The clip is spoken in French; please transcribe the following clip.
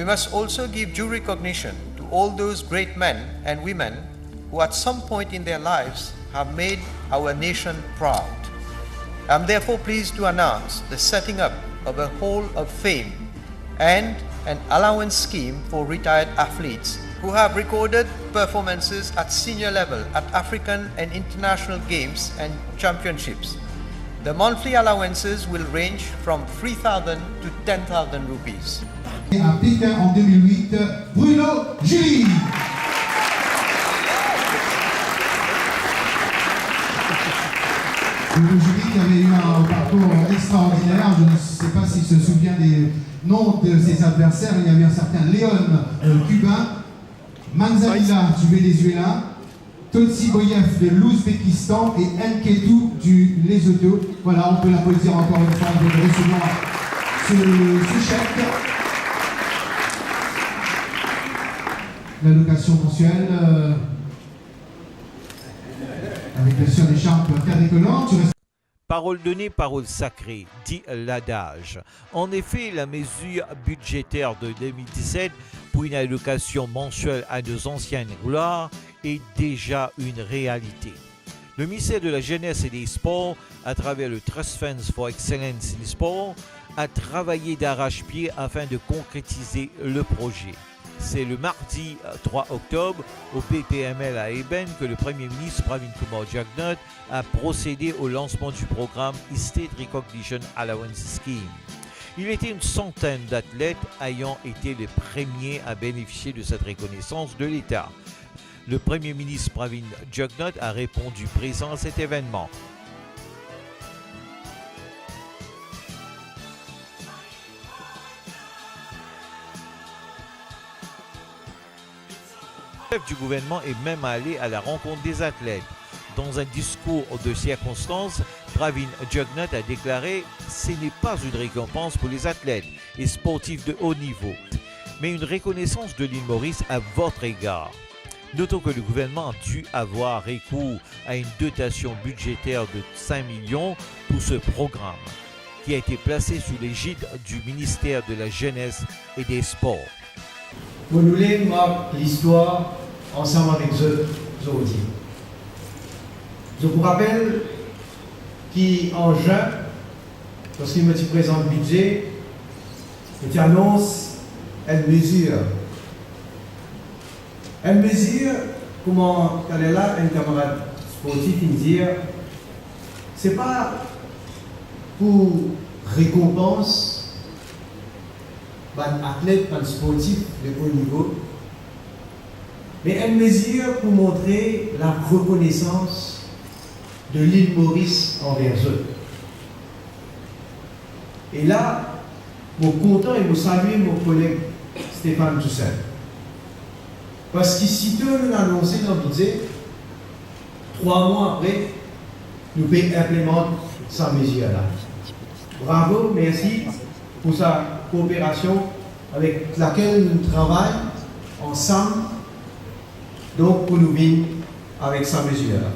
We must also give due recognition to all those great men and women who at some point in their lives have made our nation proud. I am therefore pleased to announce the setting up of a Hall of Fame and an allowance scheme for retired athletes who have recorded performances at senior level at African and international games and championships. The monthly allowances will range from 3,000 to 10,000 rupees. À Pékin en 2008, Bruno Julie. Bruno Julie qui avait eu un parcours extraordinaire. Je ne sais pas s'il se souvient des noms de ses adversaires. Il y avait un certain Léon cubain, Manzanilla du Venezuela, Totsi Boyev de l'Ouzbékistan et Nketou du Lesotho. Voilà, on peut l'applaudir encore une fois de recevoir ce chèque. L'allocation mensuelle avec bien sûr des charpes quadricolores. Parole donnée, parole sacrée, dit l'adage. En effet, la mesure budgétaire de 2017 pour une allocation mensuelle à nos anciennes gloires est déjà une réalité. Le ministère de la Jeunesse et des Sports, à travers le Trust Funds for Excellence in Sport, a travaillé d'arrache-pied afin de concrétiser le projet. C'est le mardi 3 octobre au PPML à Eben que le Premier ministre Pravin Kumar Jugnauth a procédé au lancement du programme Estate Recognition Allowance Scheme. Il était une centaine d'athlètes ayant été les premiers à bénéficier de cette reconnaissance de l'État. Le Premier ministre Pravin Jugnauth a répondu présent à cet événement. Le chef du gouvernement est même allé à la rencontre des athlètes. Dans un discours de circonstance, Pravin Jugnauth a déclaré « Ce n'est pas une récompense pour les athlètes et sportifs de haut niveau, mais une reconnaissance de l'île Maurice à votre égard. » Notons que le gouvernement a dû avoir recours à une dotation budgétaire de 5 millions pour ce programme, qui a été placé sous l'égide du ministère de la Jeunesse et des Sports. Vous voulez marquer l'histoire ensemble avec eux aujourd'hui. Je vous rappelle qu'en juin, lorsqu'il me présente le budget, il annonce une mesure. Une mesure, comment elle est là, un camarade sportif, il dit, c'est pas pour récompense un athlète, un sportif de haut niveau, mais une mesure pour montrer la reconnaissance de l'île Maurice envers eux. Et là, je suis content et je salue mon collègue Stéphane Toussaint. Parce qu'ici, nous avons annoncé dans le budget, 3 mois après, nous pouvons implémenter cette mesure-là. Bravo, merci pour sa coopération avec laquelle nous travaillons ensemble, donc pour nous vivre avec sa mesure-là.